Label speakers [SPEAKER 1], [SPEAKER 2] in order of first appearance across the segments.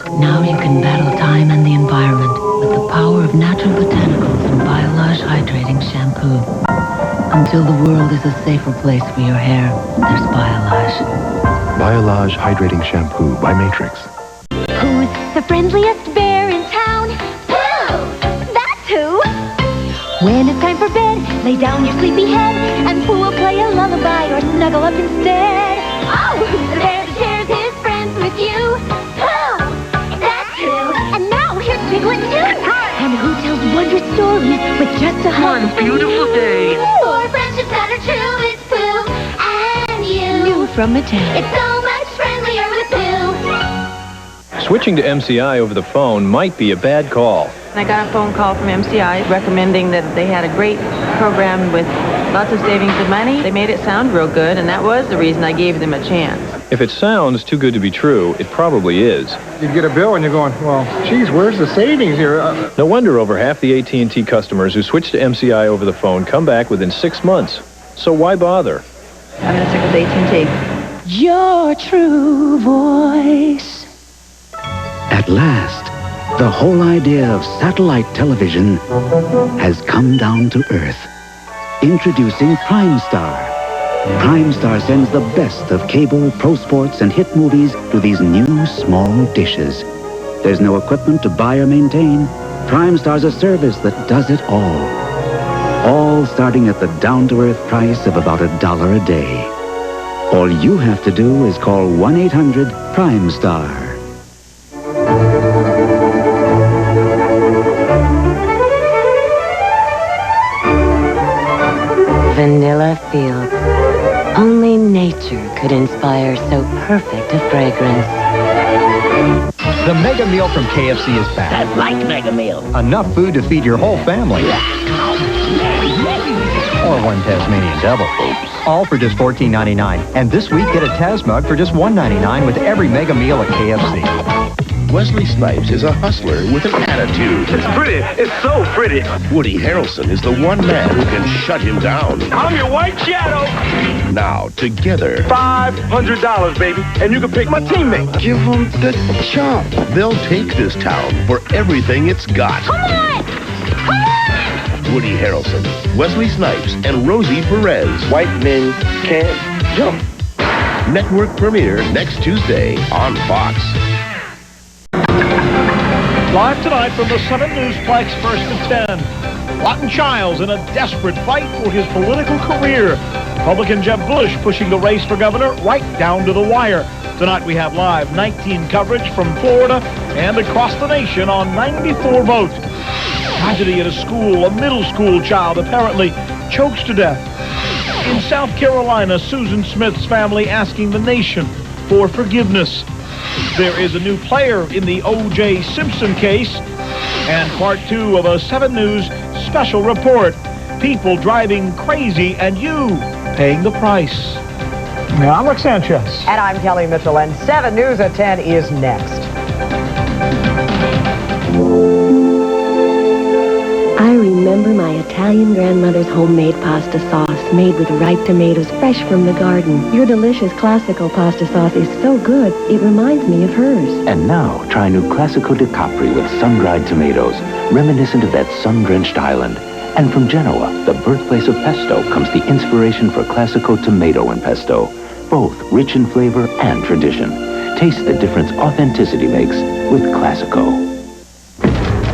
[SPEAKER 1] Now you can battle time and the environment with the power of natural botanicals and Biolage Hydrating Shampoo. Until the world is a safer place for your hair, there's Biolage.
[SPEAKER 2] Biolage Hydrating Shampoo by Matrix.
[SPEAKER 3] Who's the friendliest bear in town? Pooh! That's who! When it's time for bed, lay down your sleepy head, and Pooh will play a lullaby or snuggle up instead. Oh, who's the bear that shares his friends with you? Pooh! That's who! And now here's Piglet too! And who tells wondrous stories with just a hug?
[SPEAKER 4] One beautiful day.
[SPEAKER 3] For friendships that are true, it's Pooh and you.
[SPEAKER 1] New from Mattel.
[SPEAKER 3] It's so much friendlier with Pooh.
[SPEAKER 5] Switching to MCI over the phone might be a bad call.
[SPEAKER 6] I got a phone call from MCI recommending that they had a great program with lots of savings of money. They made it sound real good, and that was the reason I gave them a chance.
[SPEAKER 5] If it sounds too good to be true, it probably is.
[SPEAKER 7] You get a bill and you're going, well, geez, where's the savings here?
[SPEAKER 5] No wonder over half the AT&T customers who switch to MCI over the phone come back within 6 months. So why bother?
[SPEAKER 6] I'm going to stick with AT&T.
[SPEAKER 1] Your true voice.
[SPEAKER 8] At last, the whole idea of satellite television has come down to Earth. Introducing PrimeStar. PrimeStar sends the best of cable, pro sports, and hit movies to these new small dishes. There's no equipment to buy or maintain. PrimeStar's a service that does it all. All starting at the down-to-earth price of about $1 a day. All you have to do is call 1-800-PRIME-STAR.
[SPEAKER 1] Vanilla Fields. Only nature could inspire so perfect a fragrance.
[SPEAKER 9] The Mega Meal from KFC is back.
[SPEAKER 4] I like Mega Meal.
[SPEAKER 9] Enough food to feed your whole family. Or one Tasmanian devil. All for just $14.99. And this week, get a Taz mug for just $1.99 with every Mega Meal at KFC.
[SPEAKER 10] Wesley Snipes is a hustler with an attitude.
[SPEAKER 4] It's pretty. It's so pretty.
[SPEAKER 10] Woody Harrelson is the one man who can shut him down.
[SPEAKER 4] I'm your white shadow.
[SPEAKER 10] Now, together,
[SPEAKER 4] $500, baby. And you can pick my teammate.
[SPEAKER 10] give him the chop. They'll take this town for everything it's got.
[SPEAKER 3] Come on! Come on!
[SPEAKER 10] Woody Harrelson, Wesley Snipes, and Rosie Perez.
[SPEAKER 4] White men can't jump.
[SPEAKER 10] Network premiere next Tuesday on Fox.
[SPEAKER 11] Live tonight from the 7 Newsplex, 1st and 10. Lawton Childs in a desperate fight for his political career. Republican Jeb Bush pushing the race for governor right down to the wire. Tonight we have live 19 coverage from Florida and across the nation on 94 Vote. Tragedy at a school. A middle school child apparently chokes to death. In South Carolina, Susan Smith's family asking the nation for forgiveness. There is a new player in the O.J. Simpson case, and part 2 of a 7 News special report. People driving crazy and you paying the price. Now, I'm Rick Sanchez.
[SPEAKER 12] And I'm Kelly Mitchell, and 7 News at 10 is next.
[SPEAKER 1] I remember my Italian grandmother's homemade pasta sauce made with ripe tomatoes fresh from the garden. Your delicious classical pasta sauce is so good, it reminds me of hers.
[SPEAKER 13] And now, try new Classico di Capri with sun-dried tomatoes, reminiscent of that sun-drenched island. And from Genoa, the birthplace of pesto, comes the inspiration for Classico tomato and pesto. Both rich in flavor and tradition. Taste the difference authenticity makes with Classico.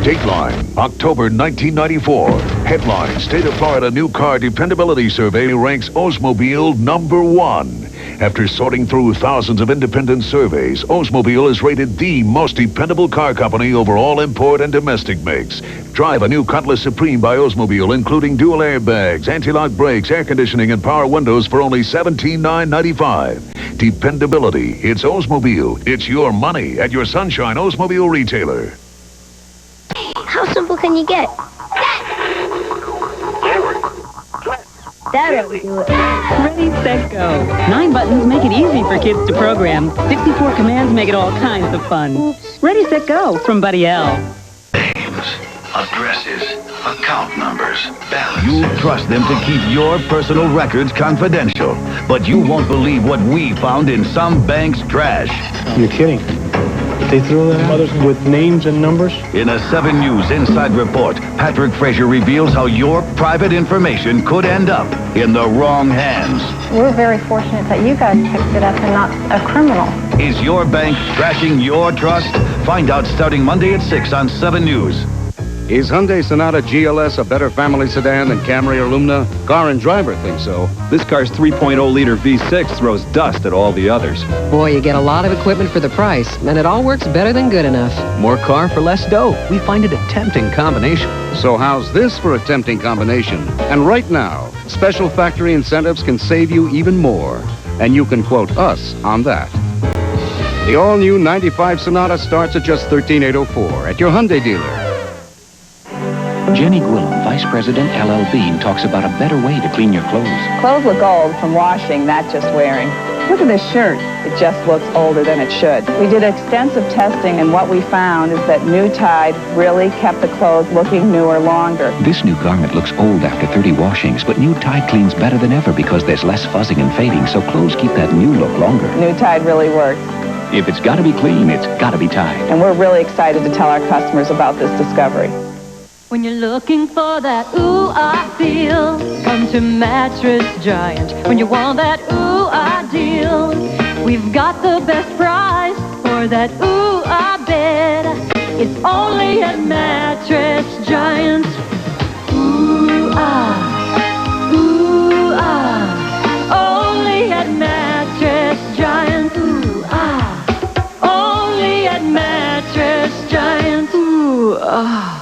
[SPEAKER 14] Dateline, October 1994. Headline, State of Florida New Car Dependability Survey ranks Oldsmobile #1. After sorting through thousands of independent surveys, Oldsmobile is rated the most dependable car company over all import and domestic makes. Drive a new Cutlass Supreme by Oldsmobile, including dual airbags, anti-lock brakes, air conditioning, and power windows for only $17,995. Dependability. It's Oldsmobile. It's your money at your Sunshine Oldsmobile retailer.
[SPEAKER 3] How simple can you get? That'll do it.
[SPEAKER 15] Ready, set, go. 9 buttons make it easy for kids to program. 64 commands make it all kinds of fun. Oops. Ready, set, go from Buddy L.
[SPEAKER 16] Names, addresses, account numbers, balance.
[SPEAKER 17] You trust them to keep your personal records confidential, but you won't believe what we found in some bank's trash.
[SPEAKER 7] You're kidding. They threw that out with names and numbers?
[SPEAKER 17] In a 7 News Inside Report, Patrick Frazier reveals how your private information could end up in the wrong hands.
[SPEAKER 18] We're very fortunate that you guys picked it up and not a criminal.
[SPEAKER 17] Is your bank trashing your trust? Find out starting Monday at 6 on 7 News.
[SPEAKER 19] Is Hyundai Sonata GLS a better family sedan than Camry or Lumina? Car and Driver think so.
[SPEAKER 20] This car's 3.0-liter V6 throws dust at all the others.
[SPEAKER 21] Boy, you get a lot of equipment for the price, and it all works better than good enough.
[SPEAKER 9] More car for less dough. We find it a tempting combination.
[SPEAKER 19] So how's this for a tempting combination? And right now, special factory incentives can save you even more. And you can quote us on that. The all-new 95 Sonata starts at just $13,804 at your Hyundai dealer.
[SPEAKER 13] Jenny Gwillem, Vice President, LL Bean, talks about a better way to clean your clothes.
[SPEAKER 22] Clothes look old from washing, not just wearing. Look at this shirt. It just looks older than it should. We did extensive testing, and what we found is that New Tide really kept the clothes looking newer longer.
[SPEAKER 13] This new garment looks old after 30 washings, but New Tide cleans better than ever because there's less fuzzing and fading, so clothes keep that new look longer.
[SPEAKER 22] New Tide really works.
[SPEAKER 13] If it's got to be clean, it's got to be Tide.
[SPEAKER 22] And we're really excited to tell our customers about this discovery.
[SPEAKER 23] When you're looking for that ooh, I feel, come to Mattress Giant. When you want that ooh, I deal, we've got the best price for that ooh, I bed. It's only at Mattress Giant. Ooh, ah, only at Mattress Giant. Ooh, ah, only at Mattress Giant. Ooh, ah.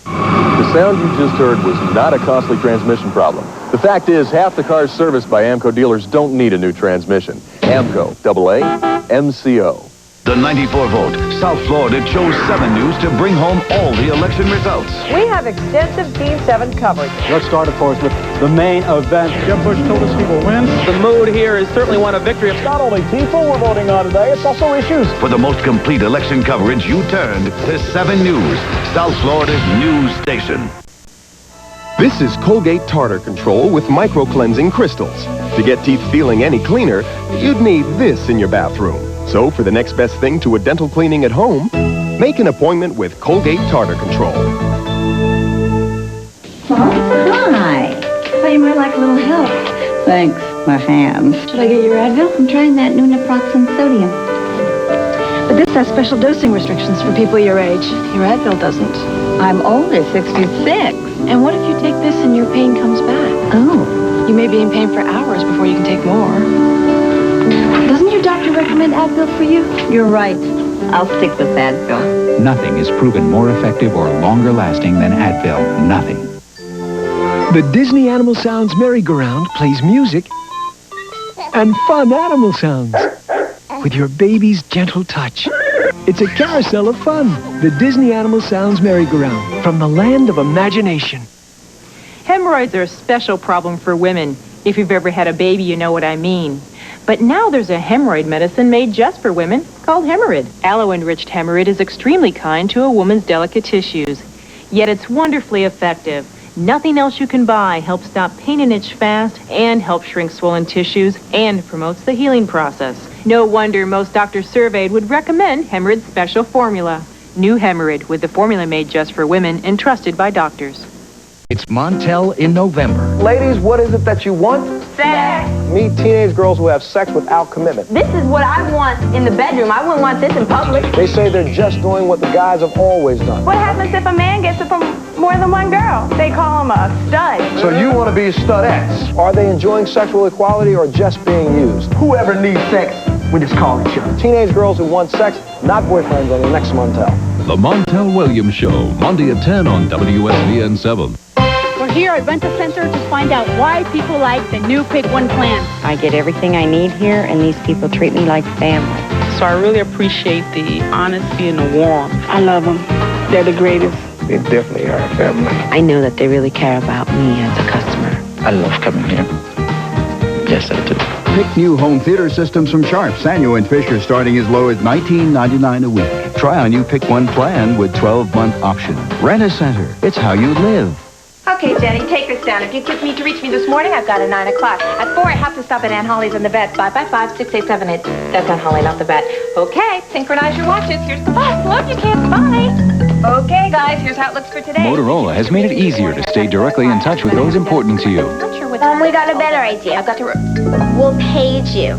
[SPEAKER 5] The sound you just heard was not a costly transmission problem. The fact is, half the cars serviced by AMCO dealers don't need a new transmission. AMCO, AA-MCO.
[SPEAKER 17] The 94-volt South Florida chose 7 News to bring home all the election results.
[SPEAKER 12] We have extensive Team 7 coverage.
[SPEAKER 7] Let's start, of course, with the main event. Jeb Bush told us he will win.
[SPEAKER 4] The mood here is certainly one of victory. It's not only people we're voting on today, it's also issues.
[SPEAKER 17] For the most complete election coverage, you turned to 7 News, South Florida's news station.
[SPEAKER 2] This is Colgate Tartar Control with micro-cleansing crystals. To get teeth feeling any cleaner, you'd need this in your bathroom. So for the next best thing to a dental cleaning at home, make an appointment with Colgate Tartar Control.
[SPEAKER 3] Hi. I thought you might like a little help.
[SPEAKER 22] Thanks, my hands.
[SPEAKER 3] Should I get your Advil? I'm trying that new naproxen sodium.
[SPEAKER 24] But this has special dosing restrictions for people your age. Your Advil doesn't.
[SPEAKER 22] I'm only 66.
[SPEAKER 24] And what if you take this and your pain comes back?
[SPEAKER 3] Oh.
[SPEAKER 24] You may be in pain for hours before you can take more.
[SPEAKER 3] Doesn't your doctor recommend Advil for you?
[SPEAKER 22] You're right. I'll stick with Advil.
[SPEAKER 13] Nothing is proven more effective or longer lasting than Advil. Nothing.
[SPEAKER 25] The Disney Animal Sounds merry-go-round plays music and fun animal sounds with your baby's gentle touch. It's a carousel of fun. The Disney Animal Sounds merry-go-round from the land of imagination.
[SPEAKER 6] Hemorrhoids are a special problem for women. If you've ever had a baby, you know what I mean. But now there's a hemorrhoid medicine made just for women called Hemorid. Aloe-enriched Hemorid is extremely kind to a woman's delicate tissues. Yet it's wonderfully effective. Nothing else you can buy helps stop pain and itch fast and helps shrink swollen tissues and promotes the healing process. No wonder most doctors surveyed would recommend Hemorid's special formula. New Hemorid with the formula made just for women and trusted by doctors.
[SPEAKER 9] It's Montel in November.
[SPEAKER 4] Ladies, what is it that you want?
[SPEAKER 18] Sex.
[SPEAKER 4] Meet teenage girls who have sex without commitment.
[SPEAKER 18] This is what I want in the bedroom. I wouldn't want this in public.
[SPEAKER 4] They say they're just doing what the guys have always done.
[SPEAKER 18] What happens if a man gets it from more than one girl? They call him a stud.
[SPEAKER 4] So you want to be studettes. Are they enjoying sexual equality or just being used? Whoever needs sex, we just call each other. Teenage girls who want sex, not boyfriends on the next Montel.
[SPEAKER 26] The Montel Williams Show, Monday at 10 on WSVN-7.
[SPEAKER 24] We're here at Rental Center to find out why people like the new Pick One plan.
[SPEAKER 27] I get everything I need here, and these people treat me like family.
[SPEAKER 28] So I really appreciate the honesty and the warmth.
[SPEAKER 24] I love them. They're the greatest.
[SPEAKER 4] They definitely are a family.
[SPEAKER 27] I know that they really care about me as a customer.
[SPEAKER 29] I love coming here. Yes, I do.
[SPEAKER 30] Pick new home theater systems from Sharp, Sanyo, and Fisher starting as low as $19.99 a week. Try our new Pick One plan with 12-month option. Rent-A-Center. It's how you live.
[SPEAKER 3] Okay, Jenny, take her
[SPEAKER 1] down. If you need to reach me this morning, I've got a 9 o'clock. At 4, I have to stop at Aunt Holly's in the vet. 555 6878. That's Aunt Holly, not the vet. Okay, synchronize your watches. Here's the bus. Love you, kids. Bye. Okay, guys, here's how it looks for today.
[SPEAKER 8] Motorola has made it easier to stay directly in touch with those important to you.
[SPEAKER 1] We got a better idea. I've got to... We'll page you.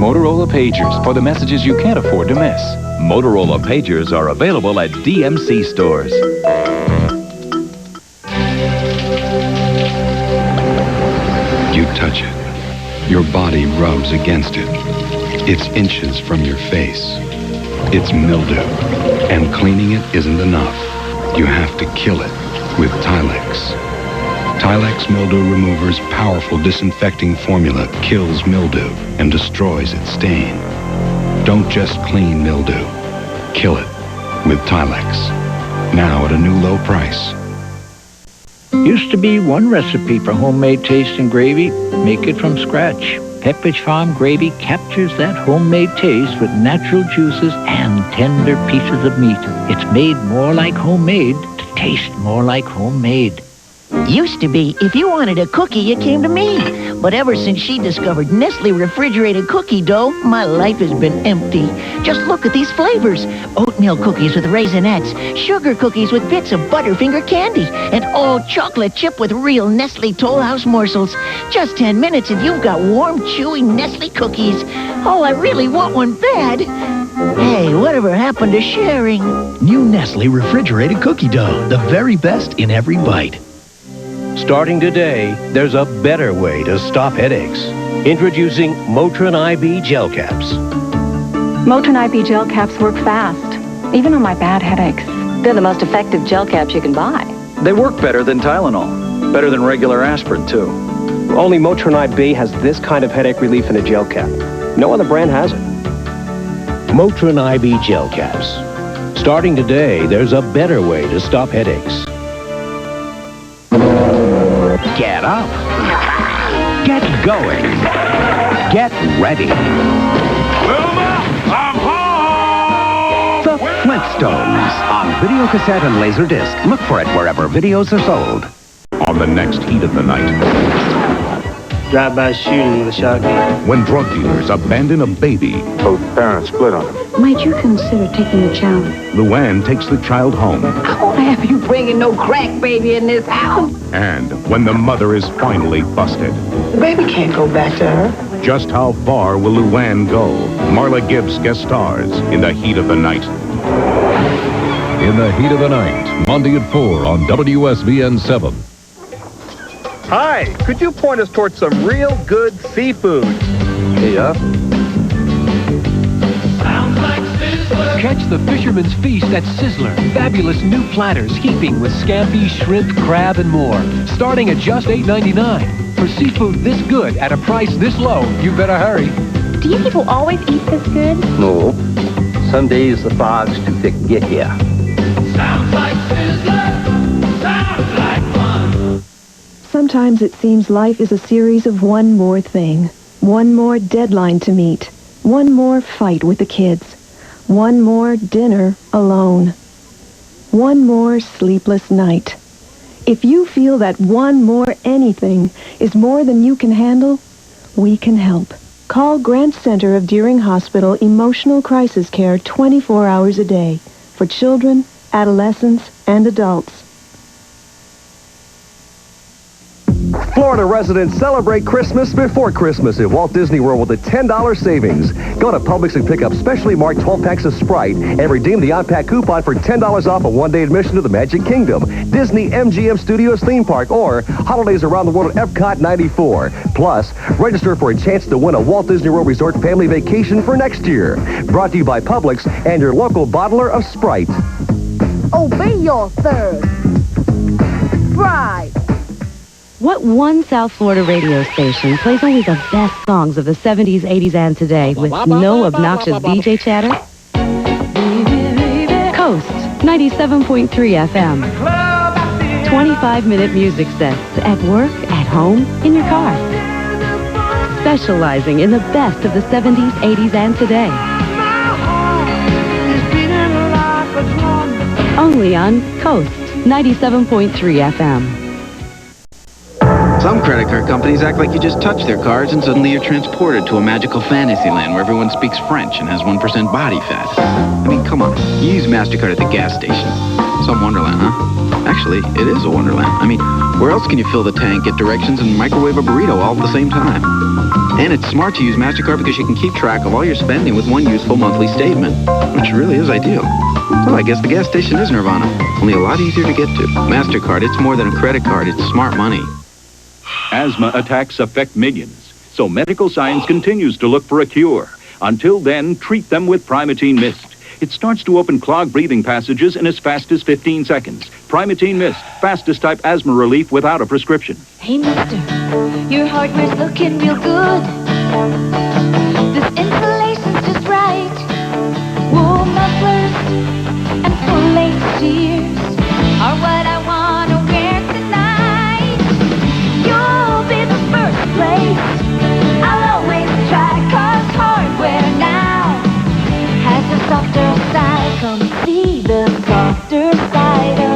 [SPEAKER 8] Motorola Pagers for the messages you can't afford to miss.
[SPEAKER 10] Motorola Pagers are available at DMC stores.
[SPEAKER 11] You touch it. Your body rubs against it. It's inches from your face. It's mildew. And cleaning it isn't enough. You have to kill it with Tilex. Tilex Mildew Remover's powerful disinfecting formula kills mildew and destroys its stain. Don't just clean mildew. Kill it with Tilex. Now at a new low price.
[SPEAKER 14] Used to be one recipe for homemade taste in gravy. Make it from scratch. Pepperidge Farm gravy captures that homemade taste with natural juices and tender pieces of meat. It's made more like homemade to taste more like homemade.
[SPEAKER 15] Used to be, if you wanted a cookie, you came to me. But ever since she discovered Nestle refrigerated cookie dough, my life has been empty. Just look at these flavors. Oatmeal cookies with raisinets, sugar cookies with bits of Butterfinger candy, and all chocolate chip with real Nestle Toll House morsels. Just 10 minutes and you've got warm, chewy Nestle cookies. Oh, I really want one bad. Hey, whatever happened to sharing?
[SPEAKER 16] New Nestle refrigerated cookie dough, the very best in every bite.
[SPEAKER 19] Starting today, there's a better way to stop headaches. Introducing Motrin IB Gel Caps.
[SPEAKER 20] Motrin IB Gel Caps work fast, even on my bad headaches.
[SPEAKER 21] They're the most effective gel caps you can buy.
[SPEAKER 31] They work better than Tylenol. Better than regular aspirin, too.
[SPEAKER 19] Only Motrin IB has this kind of headache relief in a gel cap. No other brand has it. Motrin IB Gel Caps. Starting today, there's a better way to stop headaches.
[SPEAKER 32] Get up. Get going. Get ready.
[SPEAKER 17] Wilma, I'm home!
[SPEAKER 32] The Flintstones on video cassette and Laserdisc. Look for it wherever videos are sold.
[SPEAKER 17] On the next heat of the night.
[SPEAKER 33] Drive-by shooting with a shotgun.
[SPEAKER 17] When drug dealers abandon a baby.
[SPEAKER 33] Both parents split on him.
[SPEAKER 34] Might you consider taking the challenge?
[SPEAKER 17] Luann takes the child home.
[SPEAKER 34] I won't have you bringing no crack baby in this house.
[SPEAKER 17] And when the mother is finally busted.
[SPEAKER 34] The baby can't go back to her.
[SPEAKER 17] Just how far will Luann go? Marla Gibbs guest stars in The Heat of the Night.
[SPEAKER 26] In the Heat of the Night, Monday at 4 on WSVN-7.
[SPEAKER 4] Hi, could you point us towards some real good seafood?
[SPEAKER 5] Yeah.
[SPEAKER 35] Catch the Fisherman's Feast at Sizzler. Fabulous new platters heaping with scampi, shrimp, crab, and more. Starting at just $8.99. For seafood this good at a price this low, you better hurry.
[SPEAKER 18] Do you people always eat this good?
[SPEAKER 33] No. Some days the fog's too thick to get here.
[SPEAKER 18] Sounds like Sizzler. Sounds like fun.
[SPEAKER 36] Sometimes it seems life is a series of one more thing. One more deadline to meet. One more fight with the kids. One more dinner alone. One more sleepless night. If you feel that one more anything is more than you can handle, we can help. Call Grant Center of Deering Hospital Emotional Crisis Care 24 hours a day for children, adolescents, and adults.
[SPEAKER 4] Florida residents celebrate Christmas before Christmas at Walt Disney World with a $10 savings. Go to Publix and pick up specially marked 12 packs of Sprite and redeem the on-pack coupon for $10 off a one-day admission to the Magic Kingdom, Disney MGM Studios theme park, or holidays around the world at Epcot 94. Plus, register for a chance to win a Walt Disney World Resort family vacation for next year. Brought to you by Publix and your local bottler of Sprite.
[SPEAKER 3] Obey your thirst. Sprite.
[SPEAKER 37] What one South Florida radio station plays only the best songs of the 70s, 80s, and today with no obnoxious DJ chatter? Coast 97.3 FM. 25-minute music sets at work, at home, in your car. Specializing in the best of the 70s, 80s, and today. Only on Coast 97.3 FM.
[SPEAKER 1] Some credit card companies act like you just touch their cards and suddenly you're transported to a magical fantasy land where everyone speaks French and has 1% body fat. I mean, come on. You use MasterCard at the gas station. Some wonderland, huh? Actually, it is a wonderland. I mean, where else can you fill the tank, get directions, and microwave a burrito all at the same time? And it's smart to use MasterCard because you can keep track of all your spending with one useful monthly statement, which really is ideal. So I guess the gas station is nirvana, only a lot easier to get to. MasterCard, it's more than a credit card, it's smart money.
[SPEAKER 2] Asthma attacks affect millions, so medical science continues to look for a cure. Until then, treat them with Primatene Mist. It starts to open clogged breathing passages in as fast as 15 seconds. Primatene Mist, fastest type asthma relief without a prescription.
[SPEAKER 3] Hey, mister, your hardware's looking real good. This insulation's just right. Wool mufflers and full-length shears are what I want to wear tonight. You'll be the first place I'll always try, 'cause hardware now has a softer side. Come see the softer side of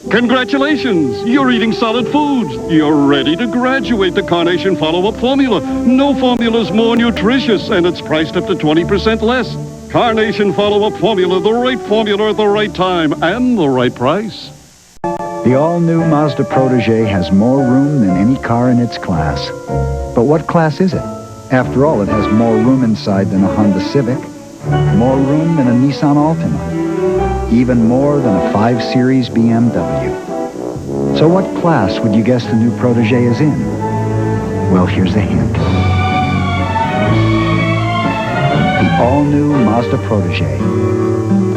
[SPEAKER 6] Congratulations! You're eating solid foods. You're ready to graduate the Carnation Follow-Up Formula. No formula's more nutritious, and it's priced up to 20% less. Carnation Follow-Up Formula, the right formula at the right time and the right price.
[SPEAKER 7] The all-new Mazda Protege has more room than any car in its class. But what class is it? After all, it has more room inside than a Honda Civic, more room than a Nissan Altima, even more than a 5 Series BMW. So what class would you guess the new Protege is in? Well, here's a hint. The all-new Mazda Protege.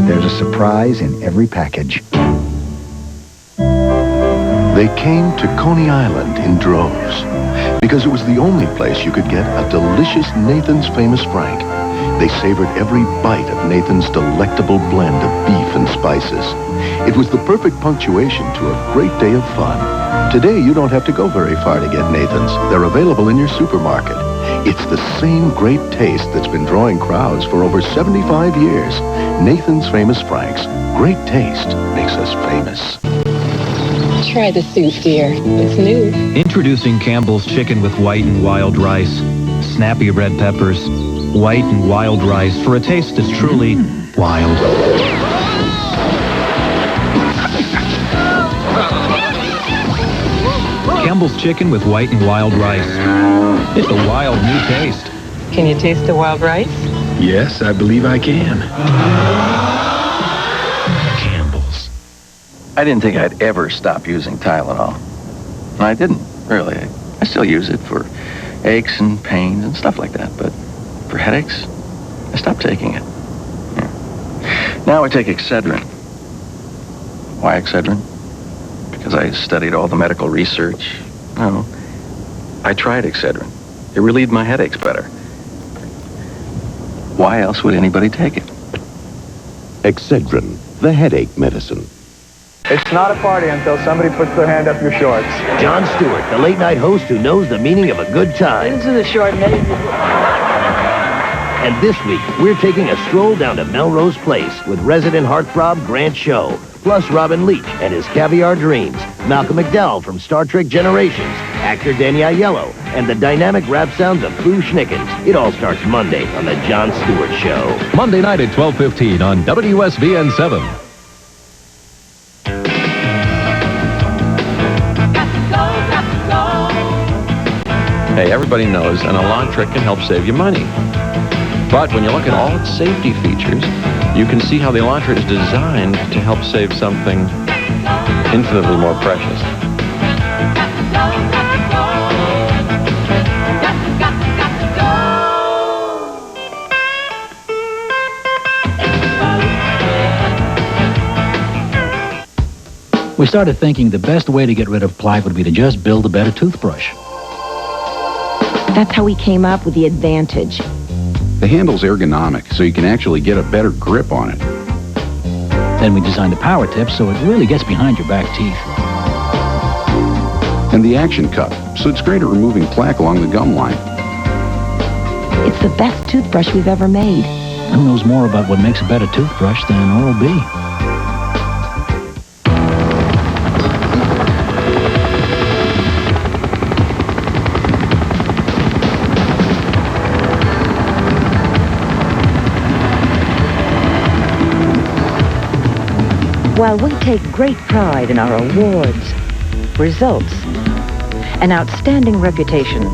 [SPEAKER 7] There's a surprise in every package.
[SPEAKER 8] They came to Coney Island in droves because it was the only place you could get a delicious Nathan's Famous Frank. They savored every bite of Nathan's delectable blend of beef and spices. It was the perfect punctuation to a great day of fun. Today, you don't have to go very far to get Nathan's. They're available in your supermarket. It's the same great taste that's been drawing crowds for over 75 years. Nathan's Famous Franks. Great taste makes us famous.
[SPEAKER 9] Try the soup, dear. It's new.
[SPEAKER 10] Introducing Campbell's Chicken with white and wild rice. Snappy red peppers. White and wild rice for a taste that's truly wild. Campbell's Chicken with white and wild rice. It's a wild new taste.
[SPEAKER 9] Can you taste the wild rice?
[SPEAKER 7] Yes, I believe I can.
[SPEAKER 31] Campbell's. I didn't think I'd ever stop using Tylenol. And I didn't, really. I still use it for aches and pains and stuff like that, but for headaches, I stopped taking it. Yeah. Now I take Excedrin. Why Excedrin? Because I studied all the medical research. No, I tried Excedrin. It relieved my headaches better. Why else would anybody take it?
[SPEAKER 12] Excedrin, the headache medicine.
[SPEAKER 13] It's not a party until somebody puts their hand up your shorts.
[SPEAKER 22] Jon Stewart, the late-night host who knows the meaning of a good time.
[SPEAKER 34] Into the short maybe.
[SPEAKER 22] And this week, we're taking a stroll down to Melrose Place with resident heartthrob Grant Show, plus Robin Leach and his Caviar Dreams, Malcolm McDowell from Star Trek Generations, actor Danny Aiello, and the dynamic rap sounds of Boo Schnickens. It all starts Monday on The Jon Stewart Show.
[SPEAKER 26] Monday night at 12:15 on WSVN-7.
[SPEAKER 5] Hey, everybody knows an Elantra can help save you money. But when you look at all its safety features, you can see how the Elantra is designed to help save something infinitely more precious.
[SPEAKER 14] We started thinking the best way to get rid of plaque would be to just build a better toothbrush.
[SPEAKER 15] That's how we came up with the Advantage.
[SPEAKER 11] The handle's ergonomic, so you can actually get a better grip on it.
[SPEAKER 14] Then we designed the power tip so it really gets behind your back teeth.
[SPEAKER 11] And the action cup, so it's great at removing plaque along the gum line.
[SPEAKER 15] It's the best toothbrush we've ever made.
[SPEAKER 14] Who knows more about what makes a better toothbrush than Oral-B?
[SPEAKER 16] While we take great pride in our awards, results, and outstanding reputation,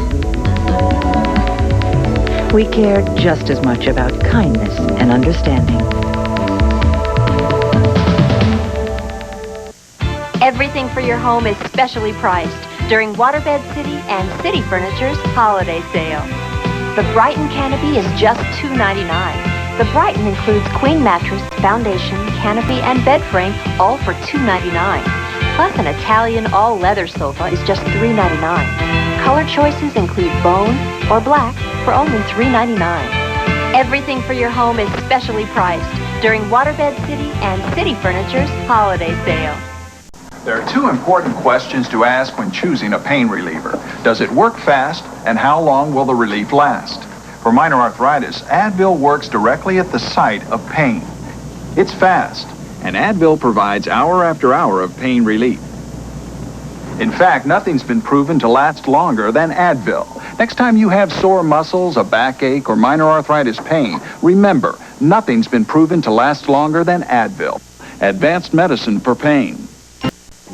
[SPEAKER 16] we care just as much about kindness and understanding.
[SPEAKER 17] Everything for your home is specially priced during Waterbed City and City Furniture's holiday sale. The Brighton canopy is just $2.99. The Brighton includes queen mattress, foundation, canopy, and bed frame, all for $2.99. Plus an Italian all-leather sofa is just $3.99. Color choices include bone or black for only $3.99. Everything for your home is specially priced during Waterbed City and City Furniture's holiday sale.
[SPEAKER 18] There are two important questions to ask when choosing a pain reliever. Does it work fast, and how long will the relief last? For minor arthritis, Advil works directly at the site of pain. It's fast, and Advil provides hour after hour of pain relief. In fact, nothing's been proven to last longer than Advil. Next time you have sore muscles, a backache, or minor arthritis pain, remember, nothing's been proven to last longer than Advil. Advanced medicine for pain.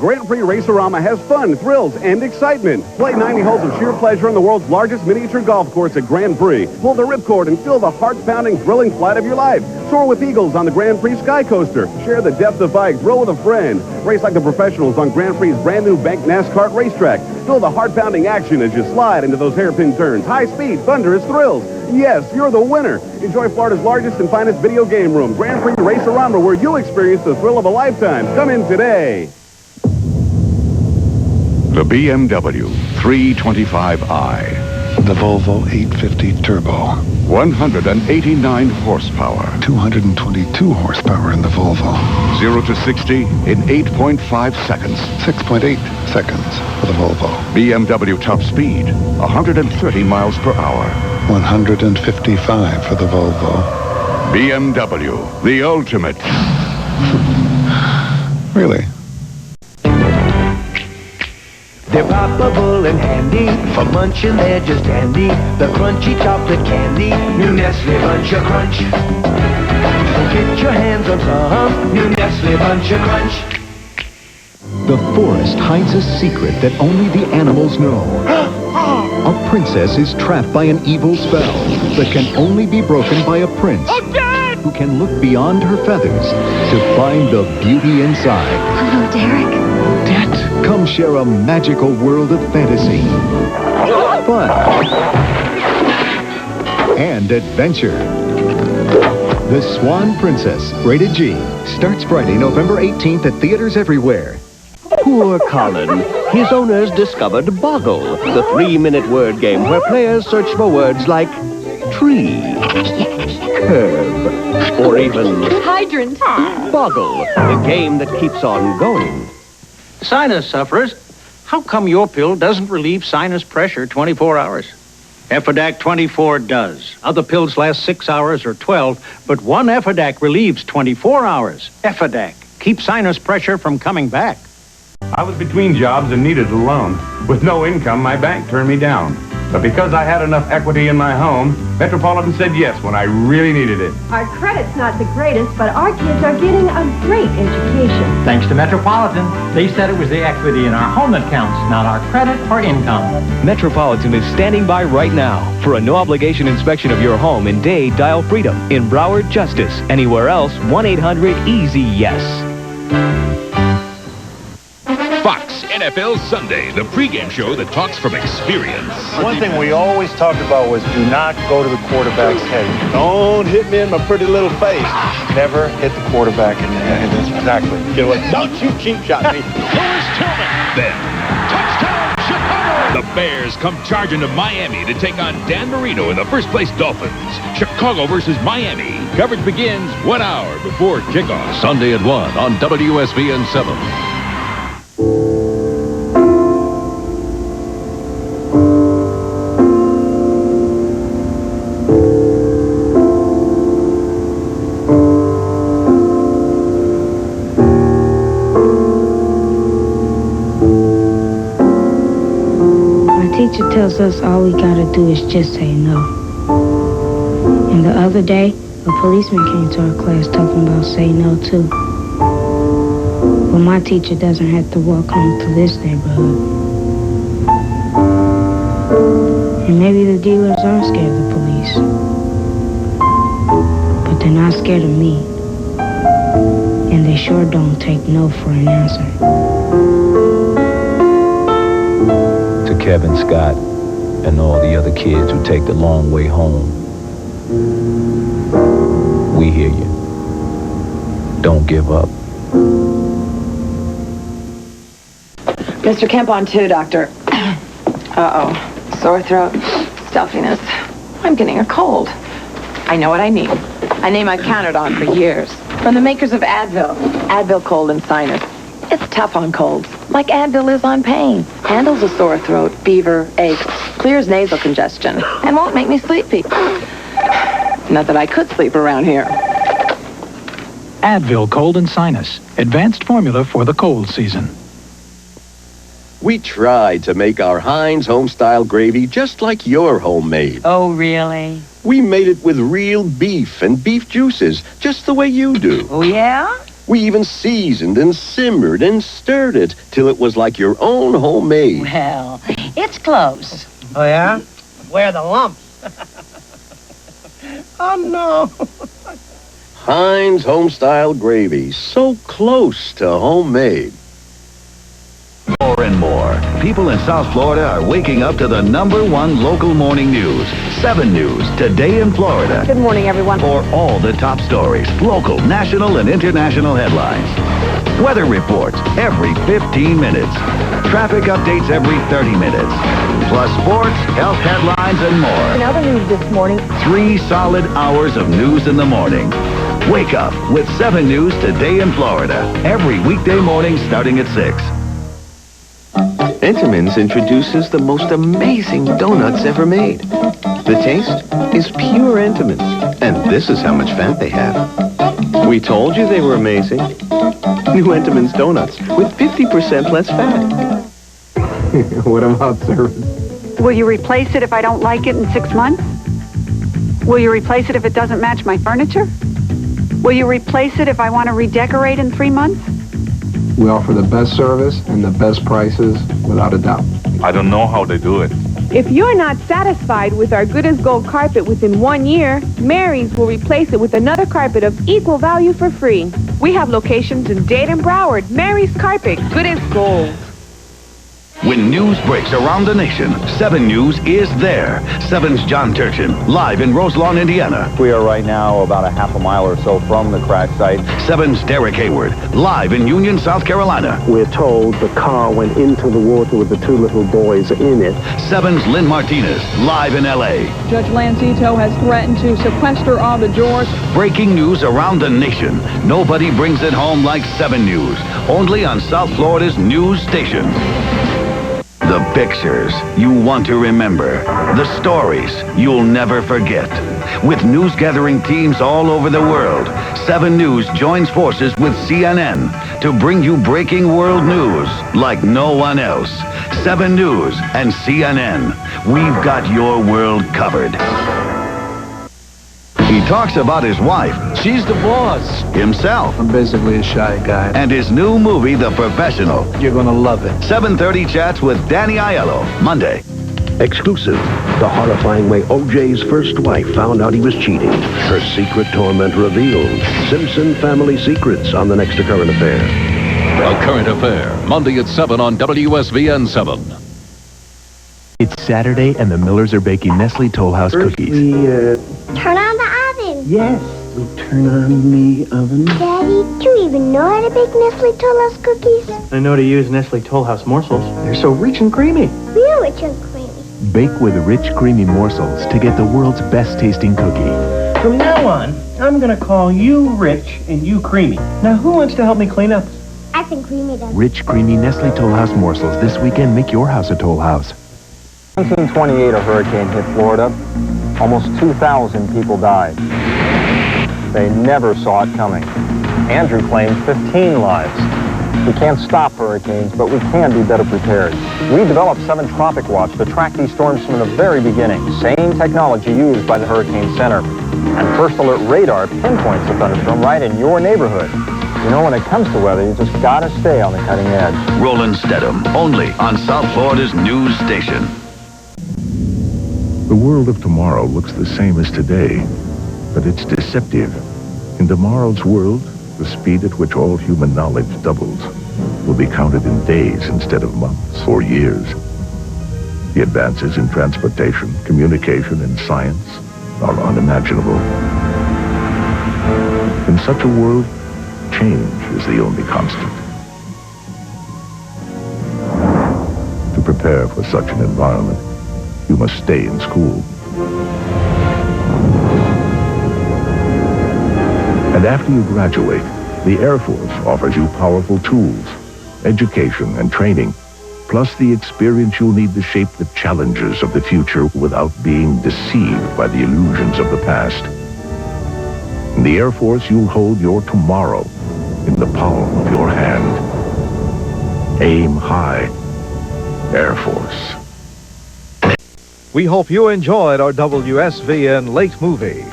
[SPEAKER 19] Grand Prix Race-o-Rama has fun, thrills, and excitement. Play 90 holes of sheer pleasure on the world's largest miniature golf course at Grand Prix. Pull the ripcord and feel the heart-pounding, thrilling flight of your life. Soar with eagles on the Grand Prix Sky Coaster. Share the depth-defying thrill with a friend. Race like the professionals on Grand Prix's brand-new Bank NASCAR racetrack. Feel the heart-pounding action as you slide into those hairpin turns. High speed, thunderous thrills. Yes, you're the winner. Enjoy Florida's largest and finest video game room, Grand Prix Race-o-Rama, where you'll experience the thrill of a lifetime. Come in today.
[SPEAKER 20] The BMW 325i.
[SPEAKER 8] The Volvo 850 Turbo.
[SPEAKER 20] 189 horsepower.
[SPEAKER 8] 222 horsepower in the Volvo.
[SPEAKER 20] 0 to 60 in 8.5 seconds.
[SPEAKER 8] 6.8 seconds for the Volvo.
[SPEAKER 20] BMW top speed, 130 miles per hour.
[SPEAKER 8] 155 for the Volvo.
[SPEAKER 20] BMW, the ultimate.
[SPEAKER 8] Really?
[SPEAKER 22] They're poppable and handy, for munching they're just handy. The crunchy chocolate candy, new Nestle Bunch of Crunch. Get your hands on some new Nestle Bunch of Crunch.
[SPEAKER 21] The forest hides a secret that only the animals know. A princess is trapped by an evil spell that can only be broken by a prince who can look beyond her feathers to find the beauty inside.
[SPEAKER 3] Hello, Derek.
[SPEAKER 21] Come share a magical world of fantasy, fun, and adventure. The Swan Princess, rated G, starts Friday, November 18th at theaters everywhere.
[SPEAKER 22] Poor Colin. His owners discovered Boggle, the 3-minute word game where players search for words like tree, curb, or even
[SPEAKER 34] Hydrant.
[SPEAKER 22] Boggle, the game that keeps on going.
[SPEAKER 14] Sinus sufferers, how come your pill doesn't relieve sinus pressure 24 hours? Effidac 24 does. Other pills last 6 hours or 12, but one Effidac relieves 24 hours. Effidac, keep sinus pressure from coming back.
[SPEAKER 23] I was between jobs and needed a loan. With no income, my bank turned me down. But because I had enough equity in my home, Metropolitan said yes when I really needed it.
[SPEAKER 34] Our credit's not the greatest, but our kids are getting a great education.
[SPEAKER 24] Thanks to Metropolitan, they said it was the equity in our home that counts, not our credit or income.
[SPEAKER 25] Metropolitan is standing by right now. For a no-obligation inspection of your home in Dade, dial Freedom. In Broward, Justice. Anywhere else, 1-800-EASY-YES.
[SPEAKER 27] Fox NFL Sunday, the pregame show that talks from experience.
[SPEAKER 28] One thing we always talked about was do not go to the quarterback's head. Don't hit me in my pretty little face. Never hit the quarterback in the head. That's exactly. You know what? Don't you cheap shot me.
[SPEAKER 27] Lewis Tillman. Then, touchdown Chicago. The Bears come charging to Miami to take on Dan Marino and the first-place Dolphins. Chicago versus Miami. Coverage begins 1 hour before kickoff.
[SPEAKER 26] Sunday at 1 on WSVN-7.
[SPEAKER 29] Teacher tells us all we gotta do is just say no. And the other day, a policeman came to our class talking about say no too. But my teacher doesn't have to walk home to this neighborhood. And maybe the dealers are scared of the police. But they're not scared of me. And they sure don't take no for an answer.
[SPEAKER 1] To Kevin Scott and all the other kids who take the long way home, we hear you. Don't give up.
[SPEAKER 2] Mr. Kemp on 2, Doctor. Uh-oh. Sore throat, stuffiness. I'm getting a cold. I know what I need. A name I've counted on for years. From the makers of Advil. Advil Cold and Sinus. It's tough on colds, like Advil is on pain. Handles a sore throat, fever, aches, clears nasal congestion, and won't make me sleepy. Not that I could sleep around here.
[SPEAKER 4] Advil Cold and Sinus. Advanced formula for the cold season.
[SPEAKER 5] We tried to make our Heinz home-style gravy just like your homemade.
[SPEAKER 6] Oh, really?
[SPEAKER 5] We made it with real beef and beef juices, just the way you do.
[SPEAKER 6] Oh, yeah?
[SPEAKER 5] We even seasoned and simmered and stirred it till it was like your own homemade.
[SPEAKER 6] Well, it's close.
[SPEAKER 7] Oh, yeah? Where are the lumps? Oh, no.
[SPEAKER 5] Heinz home-style gravy, so close to homemade.
[SPEAKER 20] More and more. People in South Florida are waking up to the #1 local morning news. 7 News, Today in Florida.
[SPEAKER 2] Good morning, everyone.
[SPEAKER 20] For all the top stories, local, national, and international headlines. Weather reports every 15 minutes. Traffic updates every 30 minutes. Plus sports, health headlines, and more.
[SPEAKER 2] In other news this morning,
[SPEAKER 20] 3 solid hours of news in the morning. Wake up with 7 News, Today in Florida. Every weekday morning starting at 6.
[SPEAKER 9] Entenmann's introduces the most amazing donuts ever made. The taste is pure Entenmann's, and this is how much fat they have. We told you they were amazing. New Entenmann's donuts with 50% less fat.
[SPEAKER 10] What about service?
[SPEAKER 12] Will you replace it if I don't like it in 6 months? Will you replace it if it doesn't match my furniture? Will you replace it if I want to redecorate in 3 months?
[SPEAKER 10] We offer the best service and the best prices, without a doubt.
[SPEAKER 23] I don't know how they do it.
[SPEAKER 34] If you're not satisfied with our Good as Gold carpet within 1 year, Mary's will replace it with another carpet of equal value for free. We have locations in Dade and Broward. Mary's Carpet, Good as Gold.
[SPEAKER 20] When news breaks around the nation, 7 News is there. 7's John Turchin, live in Roselawn, Indiana.
[SPEAKER 13] We are right now about a half a mile or so from the crash site.
[SPEAKER 20] 7's Derek Hayward, live in Union, South Carolina.
[SPEAKER 30] We're told the car went into the water with the 2 little boys in it.
[SPEAKER 20] 7's Lynn Martinez, live in L.A.
[SPEAKER 34] Judge Lancito has threatened to sequester all the drawers.
[SPEAKER 20] Breaking news around the nation. Nobody brings it home like 7 News. Only on South Florida's news station. The pictures you want to remember. The stories you'll never forget. With news-gathering teams all over the world, 7 News joins forces with CNN to bring you breaking world news like no one else. 7 News and CNN. We've got your world covered. He talks about his wife.
[SPEAKER 10] She's the boss.
[SPEAKER 20] Himself.
[SPEAKER 10] I'm basically a shy guy.
[SPEAKER 20] And his new movie, The Professional.
[SPEAKER 10] You're gonna love it.
[SPEAKER 20] 7:30 chats with Danny Aiello, Monday.
[SPEAKER 31] Exclusive. The horrifying way O.J.'s first wife found out he was cheating. Her secret torment revealed. Simpson Family Secrets on the next A Current Affair.
[SPEAKER 26] A Current Affair, Monday at 7 on WSVN-7.
[SPEAKER 32] It's Saturday and the Millers are baking Nestle Toll House cookies.
[SPEAKER 3] Turn on the oven.
[SPEAKER 31] Yes, we turn on the oven.
[SPEAKER 3] Daddy, do you even know how to bake Nestle Toll House cookies?
[SPEAKER 10] I know to use Nestle Toll House morsels. They're so rich and creamy.
[SPEAKER 3] Real rich and creamy.
[SPEAKER 32] Bake with rich, creamy morsels to get the world's best tasting cookie.
[SPEAKER 10] From now on, I'm gonna call you Rich and you Creamy. Now, who wants to help me clean up?
[SPEAKER 3] I think Creamy does.
[SPEAKER 32] Rich, creamy Nestle Toll House morsels. This weekend, make your house a Toll House.
[SPEAKER 10] 1928, a hurricane hit Florida. Almost 2,000 people died. They never saw it coming. Andrew claimed 15 lives. We can't stop hurricanes, but we can be better prepared. We developed 7 Tropic Watch to track these storms from the very beginning. Same technology used by the Hurricane Center. And First Alert Radar pinpoints the thunderstorm right in your neighborhood. You know, when it comes to weather, you just gotta stay on the cutting edge.
[SPEAKER 20] Roland Stedham, only on South Florida's news station.
[SPEAKER 26] The world of tomorrow looks the same as today, but it's deceptive. In tomorrow's world, the speed at which all human knowledge doubles will be counted in days instead of months or years. The advances in transportation, communication, and science are unimaginable. In such a world, change is the only constant. To prepare for such an environment, you must stay in school. And after you graduate, the Air Force offers you powerful tools, education, and training, plus the experience you'll need to shape the challenges of the future without being deceived by the illusions of the past. In the Air Force, you'll hold your tomorrow in the palm of your hand. Aim high, Air Force.
[SPEAKER 8] We hope you enjoyed our WSVN Late Movie.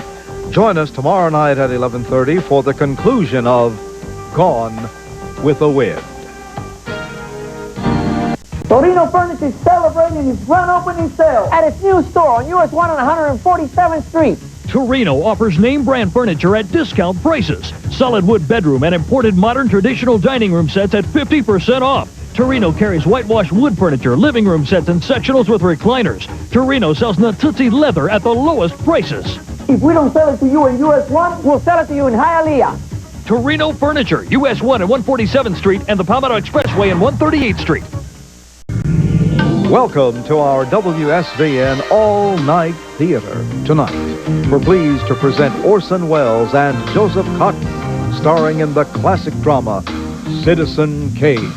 [SPEAKER 8] Join us tomorrow night at 11:30 for the conclusion of Gone with the Wind.
[SPEAKER 7] Torino Furniture is celebrating its grand opening sale at its new store on US 1 and 147th Street.
[SPEAKER 11] Torino offers name brand furniture at discount prices. Solid wood bedroom and imported modern traditional dining room sets at 50% off. Torino carries whitewashed wood furniture, living room sets, and sectionals with recliners. Torino sells Natuzzi leather at the lowest prices.
[SPEAKER 7] If we don't sell it to you in US 1, we'll sell it to you in Hialeah.
[SPEAKER 11] Torino Furniture, US 1 and 147th Street and the Palmetto Expressway and 138th Street.
[SPEAKER 8] Welcome to our WSVN All-Night Theater. Tonight, we're pleased to present Orson Welles and Joseph Cotten, starring in the classic drama Citizen Kane.